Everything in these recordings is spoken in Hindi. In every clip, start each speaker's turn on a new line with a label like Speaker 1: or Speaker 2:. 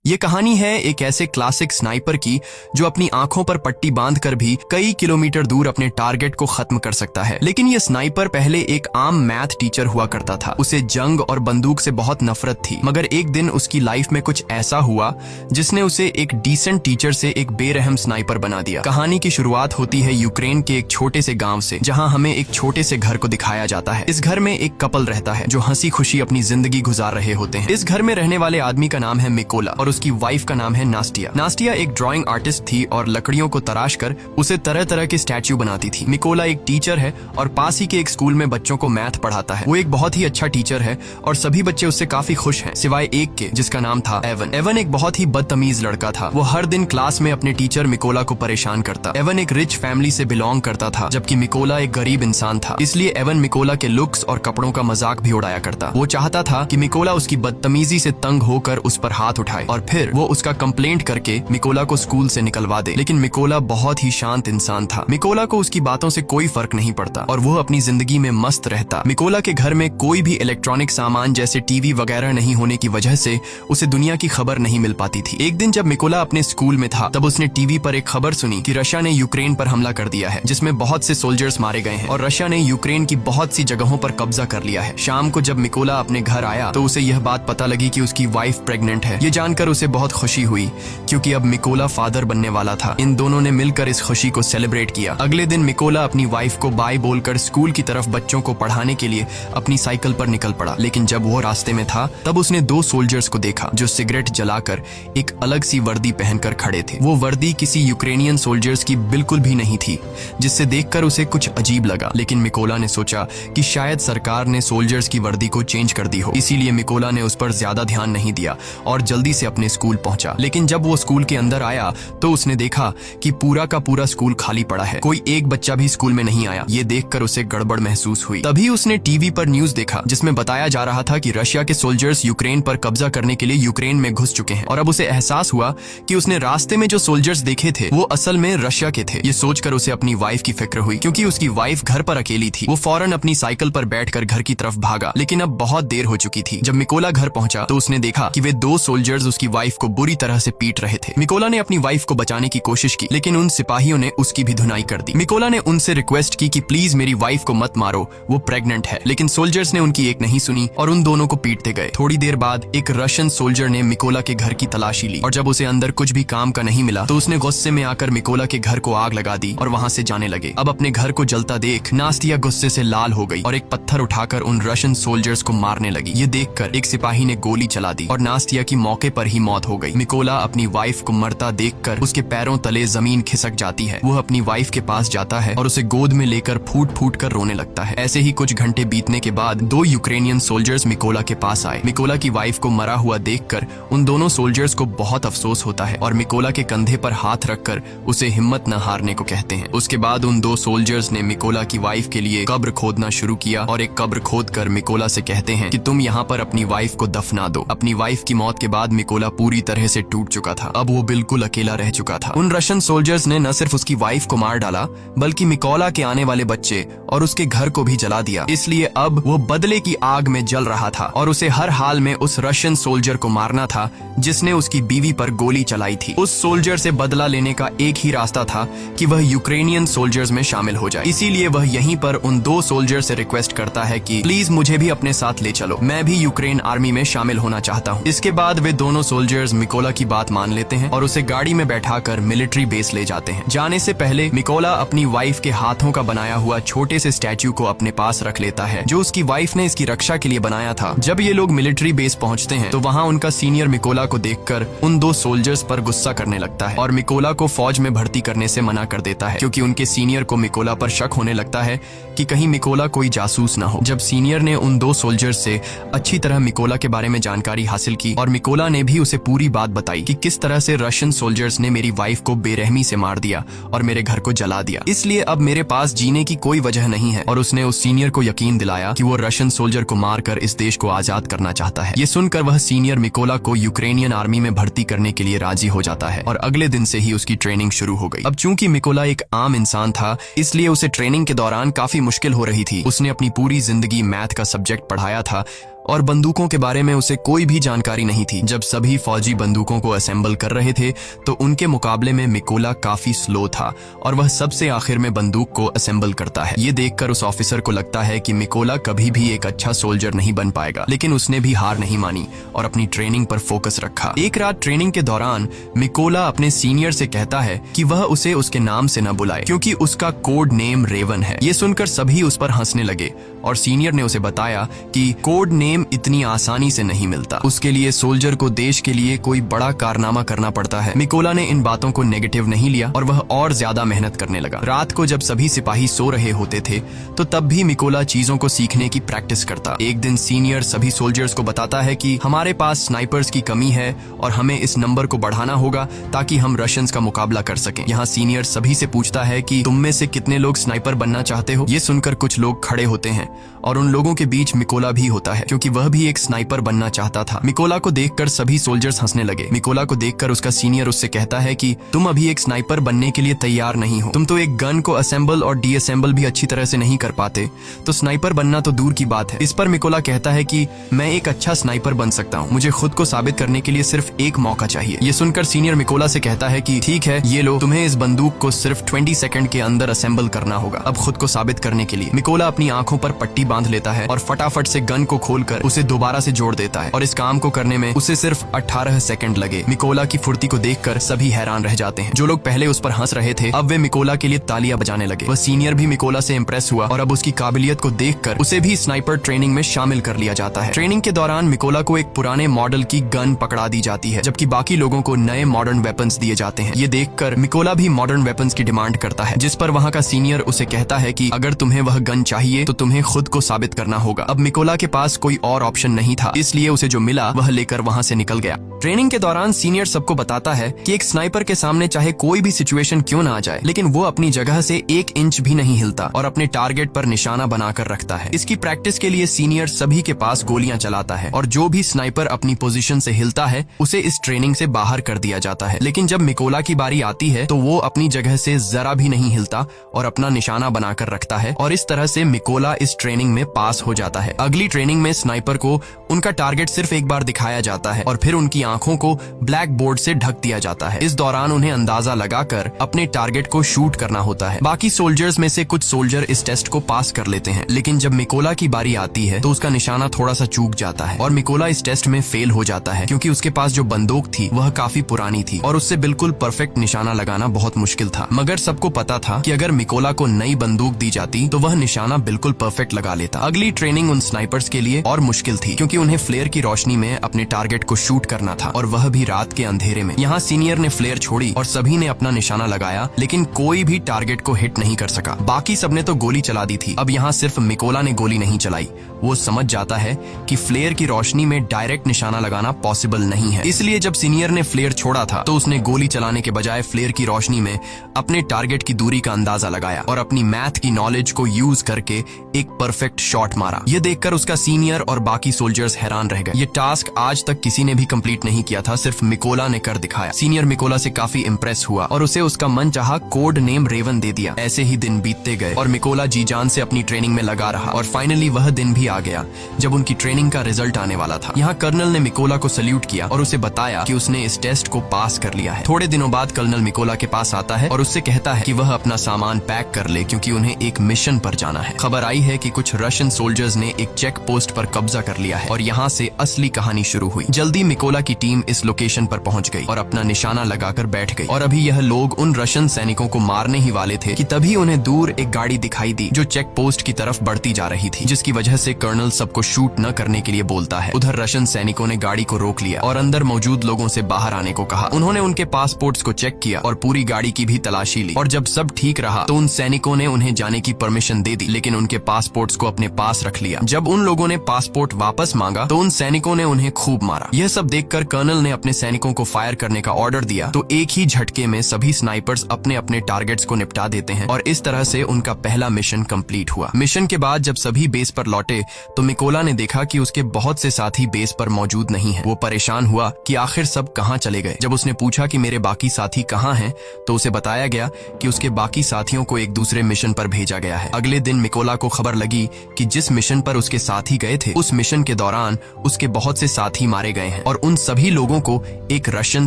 Speaker 1: ये कहानी है एक ऐसे क्लासिक स्नाइपर की जो अपनी आंखों पर पट्टी बांधकर भी कई किलोमीटर दूर अपने टारगेट को खत्म कर सकता है। लेकिन ये स्नाइपर पहले एक आम मैथ टीचर हुआ करता था। उसे जंग और बंदूक से बहुत नफरत थी, मगर एक दिन उसकी लाइफ में कुछ ऐसा हुआ जिसने उसे एक डिसेंट टीचर से एक बेरहम स्नाइपर बना दिया। कहानी की शुरुआत होती है यूक्रेन के एक छोटे से गाँव से, जहाँ हमें एक छोटे से घर को दिखाया जाता है। इस घर में एक कपल रहता है जो हंसी खुशी अपनी जिंदगी गुजार रहे होते हैं। इस घर में रहने वाले आदमी का नाम है मिकोला और उसकी वाइफ का नाम है नास्टिया। नास्टिया एक ड्राइंग आर्टिस्ट थी और लकड़ियों को तराश कर उसे तरह तरह के स्टैच्यू बनाती थी। मिकोला एक टीचर है और पास ही के एक स्कूल में बच्चों को मैथ पढ़ाता है। वो एक बहुत ही अच्छा टीचर है और सभी बच्चे उससे काफी खुश हैं, सिवाय एक के जिसका नाम था एवन। एवन एक बहुत ही बदतमीज लड़का था। वो हर दिन क्लास में अपने टीचर मिकोला को परेशान करता। एवन एक रिच फैमिली से बिलोंग करता था, जबकि मिकोला एक गरीब इंसान था। इसलिए एवन मिकोला के लुक्स और कपड़ों का मजाक भी उड़ाया करता। वो चाहता था कि मिकोला उसकी बदतमीजी से तंग होकर उस पर हाथ उठाए और फिर वो उसका कंप्लेंट करके मिकोला को स्कूल से निकलवा दे। लेकिन मिकोला बहुत ही शांत इंसान था। मिकोला को उसकी बातों से कोई फर्क नहीं पड़ता और वो अपनी जिंदगी में मस्त रहता। मिकोला के घर में कोई भी इलेक्ट्रॉनिक सामान जैसे टीवी वगैरह नहीं होने की वजह से उसे दुनिया की खबर नहीं मिल पाती थी। एक दिन जब मिकोला अपने स्कूल में था, तब उसने टीवी पर एक खबर सुनी कि रशिया ने यूक्रेन पर हमला कर दिया है, जिसमें बहुत से सोल्जर्स मारे गए हैं और रशिया ने यूक्रेन की बहुत सी जगहों पर कब्जा कर लिया है। शाम को जब मिकोला अपने घर आया तो उसे यह बात पता लगी कि उसकी वाइफ प्रेग्नेंट है। ये जानकर उसे बहुत खुशी हुई क्योंकि अब मिकोला फादर बनने वाला था। इन दोनों ने मिलकर इस खुशी को सेलिब्रेट किया। अगले दिन मिकोला अपनी वाइफ को बाय बोलकर स्कूल की तरफ बच्चों को पढ़ाने के लिए अपनी साइकिल पर निकल पड़ा। लेकिन जब वो रास्ते में था तब उसने दो सोल्जर्स को देखा जो सिगरेट जलाकर एक अलग सी वर्दी पहनकर खड़े थे। वो वर्दी किसी यूक्रेनियन सोल्जर्स की बिल्कुल भी नहीं थी, जिससे देखकर उसे कुछ अजीब लगा। लेकिन मिकोला ने सोचा कि शायद सरकार ने सोल्जर्स की वर्दी को चेंज कर दी हो, इसीलिए मिकोला ने उस पर ज्यादा ध्यान नहीं दिया और जल्दी से अपने स्कूल पहुंचा। लेकिन जब वो स्कूल के अंदर आया तो उसने देखा कि पूरा का पूरा स्कूल खाली पड़ा है। कोई एक बच्चा भी स्कूल में नहीं आया। ये देखकर उसे गड़बड़ महसूस हुई। तभी उसने टीवी पर न्यूज देखा जिसमें बताया जा रहा था कि रशिया के सोल्जर्स यूक्रेन पर कब्जा करने के लिए यूक्रेन में घुस चुके हैं। और अब उसे एहसास हुआ कि उसने रास्ते में जो सोल्जर्स देखे थे वो असल में रशिया के थे। ये सोचकर उसे अपनी वाइफ की फिक्र हुई, क्योंकि उसकी वाइफ घर पर अकेली थी। वो फौरन अपनी साइकिल पर बैठकर घर की तरफ भागा, लेकिन अब बहुत देर हो चुकी थी। जब मिकोला घर पहुंचा तो उसने देखा कि वे दो सोल्जर्स उसकी वाइफ को बुरी तरह से पीट रहे थे। मिकोला ने अपनी वाइफ को बचाने की कोशिश की, लेकिन उन सिपाहियों ने उसकी भी धुनाई कर दी। मिकोला ने उनसे रिक्वेस्ट की कि प्लीज मेरी वाइफ को मत मारो, वो प्रेग्नेंट है। लेकिन सोल्जर्स ने उनकी एक नहीं सुनी और उन दोनों को पीटते गए। थोड़ी देर बाद एक रशियन सोल्जर ने मिकोला के घर की तलाशी ली और जब उसे अंदर कुछ भी काम का नहीं मिला तो उसने गुस्से में आकर मिकोला के घर को आग लगा दी और वहां से जाने लगे। अब अपने घर को जलता देख नास्टिया गुस्से से लाल हो गई और एक पत्थर उठाकर उन रशियन सोल्जर्स को मारने लगी। ये देखकर एक सिपाही ने गोली चला दी और नास्टिया की मौके पर ही मौत हो गई। मिकोला अपनी वाइफ को मरता देखकर उसके पैरों तले जमीन खिसक जाती है। वो अपनी वाइफ के पास जाता है और उसे गोद में लेकर फूट फूट कर रोने लगता है। ऐसे ही कुछ घंटे बीतने के बाद दो यूक्रेनियन सोल्जर्स मिकोला के पास आए। मिकोला की वाइफ को मरा हुआ देखकर उन दोनों सोल्जर्स को बहुत अफसोस होता है और मिकोला के कंधे पर हाथ रखकर उसे हिम्मत न हारने को कहते हैं। उसके बाद उन दो सोल्जर्स ने मिकोला की वाइफ के लिए कब्र खोदना शुरू किया और एक कब्र खोदकर मिकोला से कहते हैं कि तुम यहाँ पर अपनी वाइफ को दफना दो। अपनी वाइफ की मौत के बाद मिकोला पूरी तरह से टूट चुका था। अब वो बिल्कुल अकेला रह चुका था। उन रशियन सोल्जर्स ने न सिर्फ उसकी वाइफ को मार डाला बल्कि मिकोला के आने वाले बच्चे और उसके घर को भी जला दिया। इसलिए अब वो बदले की आग में जल रहा था और उसे हर हाल में उस रशियन सोल्जर को मारना था जिसने उसकी बीवी पर गोली चलाई थी। उस सोल्जर से बदला लेने का एक ही रास्ता था कि वह यूक्रेनियन सोल्जर्स में शामिल हो जाए। इसीलिए वह यहीं पर उन दो सोल्जर से रिक्वेस्ट करता है कि प्लीज मुझे भी अपने साथ ले चलो, मैं भी यूक्रेन आर्मी में शामिल होना चाहता हूँ। इसके बाद वे दोनों सोल्जर्स मिकोला की बात मान लेते हैं और उसे गाड़ी में बैठाकर मिलिट्री बेस ले जाते हैं। जाने से पहले मिकोला अपनी वाइफ के हाथों का बनाया हुआ छोटे से स्टैच्यू को अपने पास रख लेता है जो उसकी वाइफ ने इसकी रक्षा के लिए बनाया था। जब ये लोग मिलिट्री बेस पहुंचते हैं तो वहाँ उनका सीनियर मिकोला को देखकर उन दो सोल्जर्स पर गुस्सा करने लगता है और मिकोला को फौज में भर्ती करने से मना कर देता है, क्योंकि उनके सीनियर को मिकोला पर शक होने लगता है कि कहीं मिकोला कोई जासूस ना हो। जब सीनियर ने उन दो सोल्जर्स से अच्छी तरह मिकोला के बारे में जानकारी हासिल की और मिकोला ने भी उसे पूरी बात बताई कि किस तरह से रशियन सोल्जर्स ने मेरी वाइफ को बेरहमी से मार दिया और मेरे घर को जला दिया, इसलिए अब मेरे पास जीने की कोई वजह नहीं है। और उसने उस सीनियर को यकीन दिलाया कि वो रशियन सोल्जर को मारकर इस देश को आजाद करना चाहता है। ये सुनकर वह सीनियर मिकोला को यूक्रेनियन आर्मी में भर्ती करने के लिए राजी हो जाता है और अगले दिन से ही उसकी ट्रेनिंग शुरू हो गई। अब चूंकि मिकोला एक आम इंसान था, इसलिए उसे ट्रेनिंग के दौरान काफी मुश्किल हो रही थी। उसने अपनी पूरी जिंदगी मैथ का सब्जेक्ट पढ़ाया था और बंदूकों के बारे में उसे कोई भी जानकारी नहीं थी। जब सभी फौजी बंदूकों को असेंबल कर रहे थे तो उनके मुकाबले में मिकोला काफी स्लो था और वह सबसे आखिर में बंदूक को असेंबल करता है। ये देखकर उस ऑफिसर को लगता है कि मिकोला कभी भी एक अच्छा सोल्जर नहीं बन पाएगा, लेकिन उसने भी हार नहीं मानी और अपनी ट्रेनिंग पर फोकस रखा। एक रात ट्रेनिंग के दौरान मिकोला अपने सीनियर से कहता है कि वह उसे उसके नाम से न बुलाए क्योंकि उसका कोड नेम रेवन है। ये सुनकर सभी उस पर हंसने लगे और सीनियर ने उसे बताया कि कोड नेम इतनी आसानी से नहीं मिलता, उसके लिए सोल्जर को देश के लिए कोई बड़ा कारनामा करना पड़ता है। मिकोला ने इन बातों को नेगेटिव नहीं लिया और वह और ज्यादा मेहनत करने लगा। रात को जब सभी सिपाही सो रहे होते थे तो तब भी मिकोला चीजों को सीखने की प्रैक्टिस करता। एक दिन सीनियर सभी सोल्जर्स को बताता है कि हमारे पास स्नाइपर्स की कमी है और हमें इस नंबर को बढ़ाना होगा ताकि हम रशियंस का मुकाबला कर सकें। यहाँ सीनियर सभी से पूछता है कि तुम में से कितने लोग स्नाइपर बनना चाहते हो। ये सुनकर कुछ लोग खड़े होते हैं और उन लोगों के बीच मिकोला भी होता है क्योंकि वह भी एक स्नाइपर बनना चाहता था। मिकोला को देखकर सभी सोल्जर्स हंसने लगे। मिकोला को देखकर उसका सीनियर उससे कहता है कि तुम अभी एक स्नाइपर बनने के लिए तैयार नहीं हो, तुम तो एक गन को असेंबल और डीअसेंबल भी अच्छी तरह से नहीं कर पाते, तो स्नाइपर बनना तो दूर की बात है। इस पर मिकोला कहता है कि मैं एक अच्छा स्नाइपर बन सकता हूँ, मुझे खुद को साबित करने के लिए सिर्फ एक मौका चाहिए। ये सुनकर सीनियर मिकोला से कहता है कि ठीक है, ये लो, तुम्हें इस बंदूक को सिर्फ 20 सेकंड के अंदर असेंबल करना होगा। अब खुद को साबित करने के लिए मिकोला अपनी आंखों पर पट्टी बांध लेता है और फटाफट से गन को खोलकर उसे दोबारा से जोड़ देता है और इस काम को करने में उसे सिर्फ 18 सेकंड लगे। मिकोला की फुर्ती को देखकर सभी हैरान रह जाते हैं। जो लोग पहले उस पर हंस रहे थे अब वे मिकोला के लिए तालियां बजाने लगे। वह सीनियर भी मिकोला से इंप्रेस हुआ और अब उसकी काबिलियत को देखकर उसे भी स्नाइपर ट्रेनिंग में शामिल कर लिया जाता है। ट्रेनिंग के दौरान मिकोला को एक पुराने मॉडल की गन पकड़ा दी जाती है जबकि बाकी लोगों को नए मॉडर्न वेपन्स दिए जाते हैं। ये देखकर मिकोला भी मॉडर्न वेपन्स की डिमांड करता है, जिस पर वहाँ का सीनियर उसे कहता है कि अगर तुम्हें वह गन चाहिए तो तुम्हें खुद को साबित करना होगा। अब मिकोला के पास कोई और ऑप्शन नहीं था, इसलिए उसे जो मिला वह लेकर वहाँ से निकल गया। ट्रेनिंग के दौरान सीनियर सबको बताता है कि एक स्नाइपर के सामने चाहे कोई भी सिचुएशन क्यों ना आ जाए, लेकिन वो अपनी जगह से 1 इंच भी नहीं हिलता और अपने टारगेट पर निशाना बनाकर रखता है। इसकी प्रैक्टिस के लिए सीनियर सभी के पास गोलियां चलाता है और जो भी स्नाइपर अपनी पोजीशन से हिलता है उसे इस ट्रेनिंग से बाहर कर दिया जाता है। लेकिन जब मिकोला की बारी आती है तो वो अपनी जगह से जरा भी नहीं हिलता और अपना निशाना बनाकर रखता है और इस तरह से मिकोला इस ट्रेनिंग में पास हो जाता है। अगली ट्रेनिंग में स्नाइपर को उनका टारगेट सिर्फ एक बार दिखाया जाता है और फिर उनकी आंखों को ब्लैक बोर्ड से ढक दिया जाता है। इस दौरान उन्हें अंदाजा लगाकर अपने टारगेट को शूट करना होता है। बाकी सोल्जर्स में से कुछ सोल्जर इस टेस्ट को पास कर लेते हैं, लेकिन जब मिकोला की बारी आती है तो उसका निशाना थोड़ा सा चूक जाता है और मिकोला इस टेस्ट में फेल हो जाता है क्योंकि उसके पास जो बंदूक थी वह काफी पुरानी थी और उससे बिल्कुल परफेक्ट निशाना लगाना बहुत मुश्किल था। मगर सबको पता था कि अगर मिकोला को नई बंदूक दी जाती तो वह निशाना बिल्कुल परफेक्ट लगा लेता। अगली ट्रेनिंग उन स्नाइपर्स के लिए और मुश्किल थी क्योंकि उन्हें फ्लेयर की रोशनी में अपने टारगेट को शूट करना था और वह भी रात के अंधेरे में। यहाँ सीनियर ने फ्लेयर छोड़ी और सभी ने अपना निशाना लगाया, लेकिन कोई भी टारगेट को हिट नहीं कर सका। बाकी सबने तो गोली चला दी थी। अब यहाँ सिर्फ मिकोला ने गोली नहीं चलाई। वो समझ जाता है कि फ्लेयर की रोशनी में डायरेक्ट निशाना लगाना पॉसिबल नहीं है, इसलिए जब सीनियर ने फ्लेयर छोड़ा था तो उसने गोली चलाने के बजाय फ्लेयर की रोशनी में अपने टारगेट की दूरी का अंदाजा लगाया और अपनी मैथ की नॉलेज को यूज करके एक परफेक्ट शॉट मारा। ये देखकर उसका सीनियर और बाकी सोल्जर्स हैरान रह गए। ये टास्क आज तक किसी ने भी कंप्लीट नहीं किया था, सिर्फ मिकोला ने कर दिखाया। सीनियर मिकोला से काफी इंप्रेस हुआ और उसे उसका मन चाहा कोड नेम रेवन दे दिया। ऐसे ही दिन बीतते गए और मिकोला जी जान से अपनी ट्रेनिंग में लगा रहा और फाइनली वह दिन भी आ गया जब उनकी ट्रेनिंग का रिजल्ट आने वाला था। यहाँ कर्नल ने मिकोला को सल्यूट किया और उसे बताया कि उसने इस टेस्ट को पास कर लिया है। थोड़े दिनों बाद कर्नल मिकोला के पास आता है और उससे कहता है कि वह अपना सामान पैक कर ले क्योंकि उन्हें एक मिशन पर जाना है। खबर आई है कि कुछ रशियन सोल्जर्स ने एक चेक पोस्ट पर कब्जा कर लिया है और यहाँ से असली कहानी शुरू हुई। जल्दी मिकोला की टीम इस लोकेशन पर पहुंच गई और अपना निशाना लगाकर बैठ गई और अभी यह लोग उन रशियन सैनिकों को मारने ही वाले थे कि तभी उन्हें दूर एक गाड़ी दिखाई दी जो चेक पोस्ट की तरफ बढ़ती जा रही थी, जिसकी वजह से कर्नल सबको शूट न करने के लिए बोलता है। उधर रशियन सैनिकों ने गाड़ी को रोक लिया और अंदर मौजूद लोगों से बाहर आने को कहा। उन्होंने उनके पासपोर्ट्स को चेक किया और पूरी गाड़ी की भी तलाशी ली और जब सब ठीक रहा तो उन सैनिकों ने उन्हें जाने की परमिशन दे दी, लेकिन उनके पासपोर्ट्स को अपने पास रख लिया। जब उन लोगों ने पासपोर्ट वापस मांगा तो उन सैनिकों ने उन्हें खूब मारा। यह सब देखकर कर्नल ने अपने सैनिकों को फायर करने का ऑर्डर दिया तो एक ही झटके में सभी स्नाइपर्स अपने अपने टारगेट्स को निपटा देते हैं और इस तरह से उनका पहला मिशन कंप्लीट हुआ। मिशन के बाद जब सभी बेस पर लौटे तो मिकोला ने देखा कि उसके बहुत से साथी बेस पर मौजूद नहीं हैं। वो परेशान हुआ कि आखिर सब कहाँ चले गए। जब उसने पूछा कि मेरे बाकी साथी कहाँ हैं तो उसे बताया गया कि उसके बाकी साथियों को एक दूसरे मिशन पर भेजा गया है। अगले दिन मिकोला को खबर लगी कि जिस मिशन पर उसके साथी गए थे उस मिशन के दौरान उसके बहुत से साथी मारे गए हैं और उन सभी लोगों को एक रशियन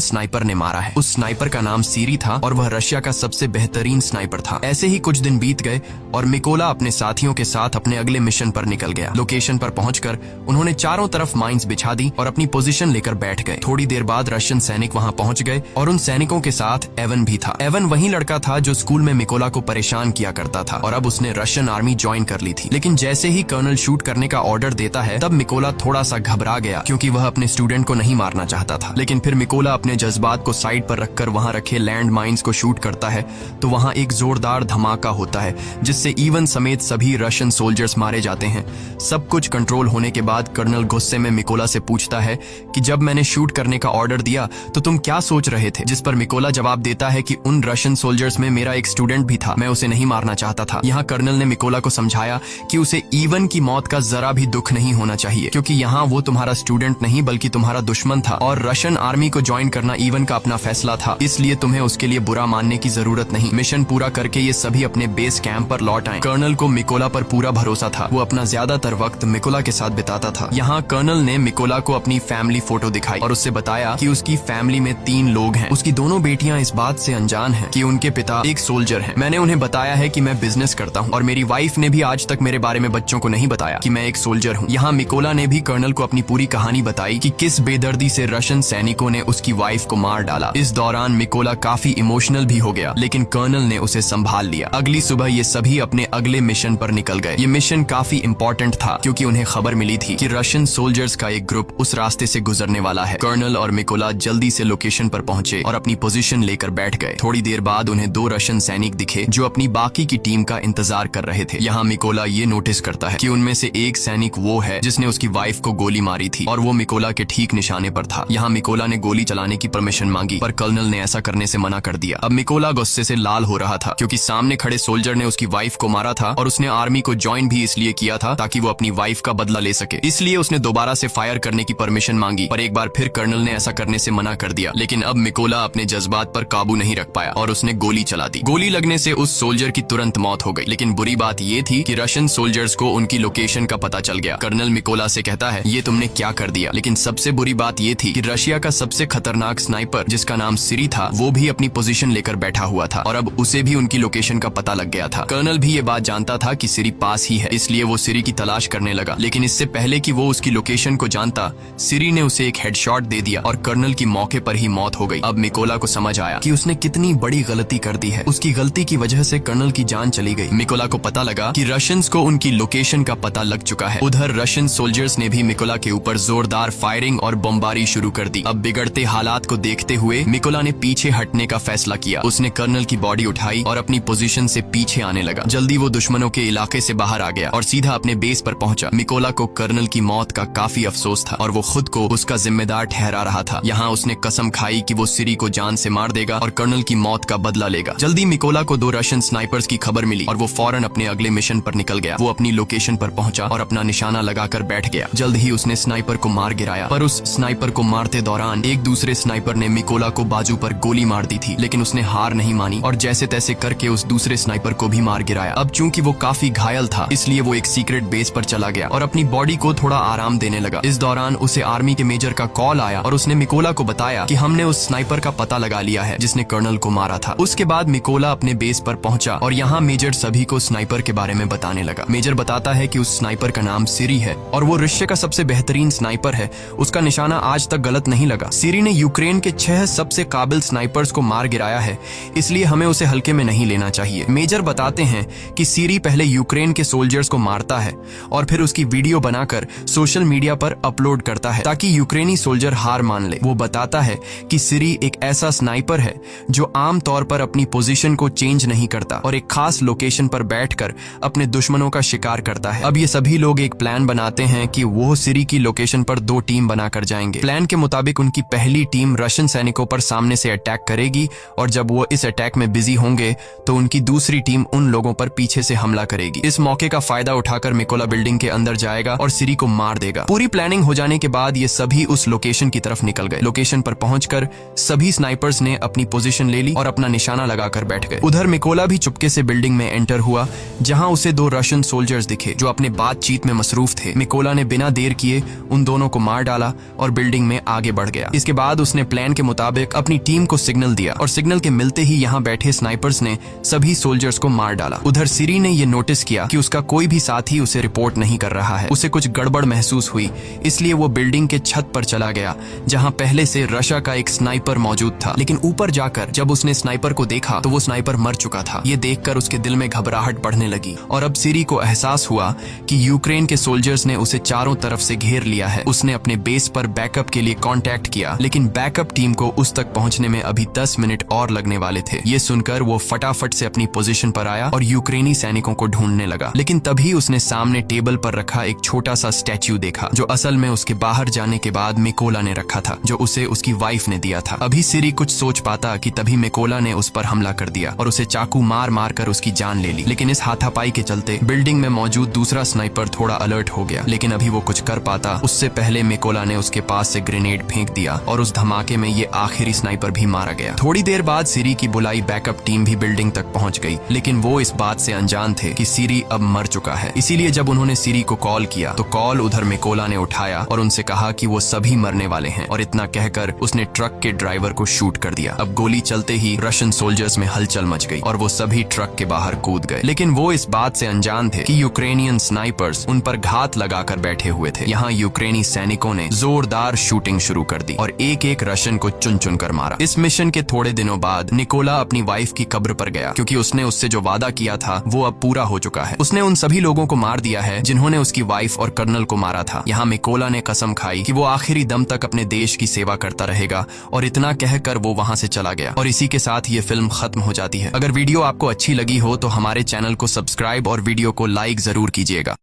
Speaker 1: स्नाइपर ने मारा है। उस स्नाइपर का नाम सीरी था और वह रशिया का सबसे बेहतरीन स्नाइपर था। ऐसे ही कुछ दिन बीत गए और मिकोला अपने साथियों के साथ अपने अगले मिशन पर निकल गया। लोकेशन पर पहुंचकर उन्होंने चारों तरफ माइंस बिछा दी और अपनी पोजीशन लेकर बैठ गए। थोड़ी देर बाद रशियन सैनिक वहां पहुंच गए और उन सैनिकों के साथ एवन भी था। एवन वही लड़का था जो स्कूल में मिकोला को परेशान किया करता था और अब उसने रशियन आर्मी ज्वाइन कर ली थी। लेकिन जैसे ही कर्नल शूट करने का ऑर्डर देता है तब मिकोला थोड़ा सा घबरा गया क्योंकि वह अपने स्टूडेंट को नहीं मारना चाहता था। लेकिन फिर मिकोला अपने जज्बात को साइड पर रखकर वहां रखे लैंड माइंस को शूट करता है तो वहां एक जोरदार धमाका होता है जिससे इवन समेत सभी रशियन सोल्जर्स मारे जाते हैं। सब कुछ कंट्रोल होने के बाद कर्नल गुस्से में मिकोला से पूछता है कि जब मैंने शूट करने का ऑर्डर दिया तो तुम क्या सोच रहे थे, जिस पर मिकोला जवाब देता है कि उन रशियन सोल्जर्स में मेरा एक स्टूडेंट भी था, मैं उसे नहीं मारना चाहता था। यहाँ कर्नल ने मिकोला को समझाया कि उसे इवन की मौत का जरा भी दुख नहीं होना चाहिए क्योंकि यहाँ वो तुम्हारा स्टूडेंट नहीं बल्कि तुम्हारा दुश्मन था और रशियन आर्मी को ज्वाइन करना इवन का अपना फैसला था, इसलिए तुम्हें उसके लिए बुरा मानने की जरूरत नहीं। मिशन पूरा करके ये सभी अपने बेस कैंप पर लौट आए। कर्नल को मिकोला पर पूरा भरोसा था, वो अपना ज्यादातर वक्त मिकोला के साथ बिताता था। यहाँ कर्नल ने मिकोला को अपनी फैमिली फोटो दिखाई और उससे बताया कि उसकी फैमिली में 3 लोग हैं। उसकी दोनों बेटियां इस बात से अनजान हैं कि उनके पिता एक सोल्जर हैं। मैंने उन्हें बताया है कि मैं बिजनेस करता हूँ और मेरी वाइफ ने भी आज तक मेरे बारे में बच्चों को नहीं बताया कि मैं एक सोल्जर हूँ। यहाँ मिकोला ने भी कर्नल को अपनी पूरी कहानी बताई कि किस बेदर्दी से रशियन सैनिकों ने उसकी वाइफ को मार डाला। इस दौरान मिकोला काफी इमोशनल भी हो गया लेकिन कर्नल ने उसे संभाल लिया। अगली सुबह ये सभी अपने अगले मिशन पर निकल गए। ये मिशन काफी इंपॉर्टेंट था क्योंकि उन्हें खबर मिली थी कि रशियन सोल्जर्स का एक ग्रुप उस रास्ते से गुजरने वाला है। कर्नल और मिकोला जल्दी से लोकेशन पर पहुंचे और अपनी पोजीशन लेकर बैठ गए। थोड़ी देर बाद उन्हें 2 रशियन सैनिक दिखे जो अपनी बाकी की टीम का इंतजार कर रहे थे। यहाँ मिकोला ये नोटिस करता है कि उनमें से एक सैनिक वो है जिसने उसकी वाइफ को गोली मारी थी और वो मिकोला के ठीक निशाने पर था। यहाँ मिकोला ने गोली चलाने की परमिशन मांगी पर कर्नल ने ऐसा करने से मना कर दिया। अब मिकोला गुस्से से लाल हो रहा था क्योंकि सामने खड़े सोल्जर ने उसकी वाइफ को मारा था और उसने आर्मी को ज्वाइन भी इसलिए किया था ताकि वो अपनी वाइफ का बदला ले सके। इसलिए उसने दोबारा से फायर करने की परमिशन मांगी पर एक बार फिर कर्नल ने ऐसा करने से मना कर दिया। लेकिन अब मिकोला अपने जज्बात पर काबू नहीं रख पाया और उसने गोली चला दी। गोली लगने से उस सोल्जर की तुरंत मौत हो गई। लेकिन बुरी बात ये थी कि रशियन सोल्जर्स को उनकी लोकेशन का पता चल गया। कर्नल मिकोला से कहता है ये तुमने क्या कर दिया। लेकिन सबसे बुरी बात ये थी कि रशिया का सबसे खतरनाक स्नाइपर जिसका नाम सीरी था वो भी अपनी पोजीशन लेकर बैठा हुआ था और अब उसे भी उनकी लोकेशन का पता लग गया था। कर्नल भी ये बात जानता था कि सीरी पास ही है, इसलिए वो सीरी की तलाश करने लगा। लेकिन इससे पहले कि वो उसकी लोकेशन को जानता सीरी ने उसे एक हेडशॉट दे दिया और कर्नल की मौके पर ही मौत हो गई। अब मिकोला को समझ आया कि उसने कितनी बड़ी गलती कर दी है। उसकी गलती की वजह से कर्नल की जान चली गई। मिकोला को पता लगा कि रशियंस को उनकी लोकेशन का पता लग चुका है। उधर रशियन सोल्जर्स ने भी मिकोला के ऊपर जोरदार फायरिंग और बमबारी शुरू कर दी। अब बिगड़ते हालात को देखते हुए मिकोला ने पीछे हटने का फैसला किया। उसने कर्नल की बॉडी उठाई और अपनी पोजीशन से पीछे आने लगा। जल्दी वो दुश्मनों के इलाके से बाहर आ गया और सीधा अपने बेस पर पहुंचा। मिकोला को कर्नल की मौत का काफी अफसोस था और वो खुद को उसका जिम्मेदार ठहरा रहा था। यहाँ उसने कसम खाई कि वो सीरी को जान से मार देगा और कर्नल की मौत का बदला लेगा। जल्दी मिकोला को 2 रशियन स्नाइपर्स की खबर मिली और वो फौरन अपने अगले मिशन पर निकल गया। वो अपनी लोकेशन पर पहुंचा और अपना निशाना लगाकर बैठ गया। जल्द ही उसने स्नाइपर को मार गिराया पर उस स्नाइपर को मारते दौरान एक दूसरे स्नाइपर ने मिकोला को बाजू पर गोली मार दी थी। लेकिन उसने हार नहीं मानी और जैसे तैसे करके उस दूसरे स्नाइपर को भी मार गिराया। अब चूंकि वो काफी घायल था इसलिए वो एक सीक्रेट बेस पर चला गया और अपनी बॉडी को थोड़ा आराम देने लगा। इस दौरान उसे आर्मी के मेजर का कॉल आया और उसने मिकोला को बताया कि हमने उस स्नाइपर का पता लगा लिया है जिसने कर्नल को मारा था। उसके बाद मिकोला अपने बेस पर पहुंचा और यहाँ मेजर सभी को स्नाइपर के बारे में बताने लगा। मेजर बताता है कि उस स्नाइपर का नाम सीरी है और वो रशिया का सबसे बेहतरीन स्नाइपर है। उसका निशाना आज तक गलत नहीं लगा। सीरी ने यूक्रेन के 6 सबसे काबिल स्नाइपर्स को मार गिराया है, इसलिए हमें उसे हल्के में नहीं लेना चाहिए। मेजर बताते हैं कि सीरी पहले यूक्रेन के सोल्जर्स को मारता है और फिर उसकी वीडियो बनाकर सोशल मीडिया पर अपलोड करता है ताकि यूक्रेनी सोल्जर हार मान ले। वो बताता है कि सीरी एक ऐसा स्नाइपर है जो आम तौर पर अपनी पोजीशन को चेंज नहीं करता और एक खास लोकेशन पर बैठकर अपने दुश्मनों का शिकार करता है। अब ये सभी लोग एक प्लान बनाते हैं कि वो सीरी की लोकेशन पर 2 टीम बनाकर जाएंगे। प्लान के मुताबिक उनकी पहली टीम रशियन सैनिकों पर सामने से अटैक करेगी और जब वो इस अटैक में बिजी होंगे तो उनकी दूसरी टीम उन लोगों पर पीछे से हमला करेगी। इस मौके का फायदा उठाकर मिकोला बिल्डिंग के अंदर जाएगा और सीरी को मार देगा। पूरी प्लानिंग हो जाने के बाद ये सभी उस लोकेशन की तरफ निकल गए। लोकेशन पर पहुंचकर सभी स्नाइपर्स ने अपनी पोजीशन ले ली और अपना निशाना लगाकर बैठ गए। उधर मिकोला भी चुपके से बिल्डिंग में एंटर हुआ जहां उसे 2 रशियन रशियन सोल्जर्स दिखे जो अपने बातचीत में मसरूफ थे। मिकोला ने बिना देर किए उन दोनों को मार डाला और बिल्डिंग में आगे बढ़ गया। इसके बाद उसने प्लान के मुताबिक अपनी टीम को सिग्नल दिया और सिग्नल के मिलते ही यहाँ बैठे स्नाइपर्स ने सभी सोल्जर्स को मार डाला। उधर सिरी ने ये नोटिस किया कि उसका कोई भी साथी उसे रिपोर्ट नहीं कर रहा है। उसे कुछ गड़बड़ महसूस हुई, इसलिए वो बिल्डिंग के छत पर चला गया जहाँ पहले से रशा का एक स्नाइपर मौजूद था। लेकिन ऊपर जाकर जब उसने स्नाइपर को देखा तो वो स्नाइपर मर चुका था। ये देखकर उसके दिल में घबराहट बढ़ने लगी और अब सिरी को एहसास हुआ कि यूक्रेन के सोल्जर्स ने उसे चारों तरफ से घेर लिया है। उसने अपने बेस पर बैकअप के लिए कांटेक्ट किया, लेकिन बैकअप टीम को उस तक पहुंचने में अभी 10 मिनट और लगने वाले थे। ये सुनकर वो फटाफट से अपनी पोजीशन पर आया और यूक्रेनी सैनिकों को ढूंढने लगा। लेकिन तभी उसने सामने टेबल पर रखा एक छोटा सा स्टैच्यू देखा जो असल में उसके बाहर जाने के बाद मिकोला ने रखा था, जो उसे उसकी वाइफ ने दिया था। अभी सिरी कुछ सोच पाता कि तभी मिकोला ने उस पर हमला कर दिया और उसे चाकू मार मार कर उसकी जान ले ली। लेकिन इस हाथापाई के चलते बिल्डिंग में मौजूद दूसरा स्नाइपर थोड़ा अलर्ट हो गया, लेकिन अभी वो कुछ कर पाता उससे पहले मिकोला ने उसके पास से ग्रेनेड फेंक दिया और उस धमाके में ये आखिरी स्नाइपर भी मारा गया। थोड़ी देर बाद सिरी की बुलाई बैकअप टीम भी बिल्डिंग तक पहुंच गई, लेकिन वो इस बात से अनजान थे कि सिरी अब मर चुका है। इसीलिए जब उन्होंने सिरी को कॉल किया तो कॉल उधर मिकोला ने उठाया और उनसे कहा कि वो सभी मरने वाले हैं और इतना कहकर उसने ट्रक के ड्राइवर को शूट कर दिया। अब गोली चलते ही रशियन सोल्जर्स में हलचल मच गई और वो सभी ट्रक के बाहर कूद गए। लेकिन वो इस बात से अनजान थे कि यूक्रेनियन स्नाइपर्स उन पर घात लगाकर बैठे हुए थे। यहाँ यूक्रेनी सैनिकों ने जोरदार शूटिंग शुरू कर दी और एक एक रशियन को चुन चुन कर मारा। इस मिशन के थोड़े दिनों बाद निकोला अपनी वाइफ की कब्र पर गया, क्योंकि उसने उससे जो वादा किया था वो अब पूरा हो चुका है। उसने उन सभी लोगों को मार दिया है जिन्होंने उसकी वाइफ और कर्नल को मारा था। यहाँ मिकोला ने कसम खाई कि वो आखिरी दम तक अपने देश की सेवा करता रहेगा और इतना कहकर वो वहां से चला गया। और इसी के साथ ये फिल्म खत्म हो जाती है। अगर वीडियो आपको अच्छी लगी हो तो हमारे चैनल को सब्सक्राइब और वीडियो को लाइक जरूर कीजिएगा।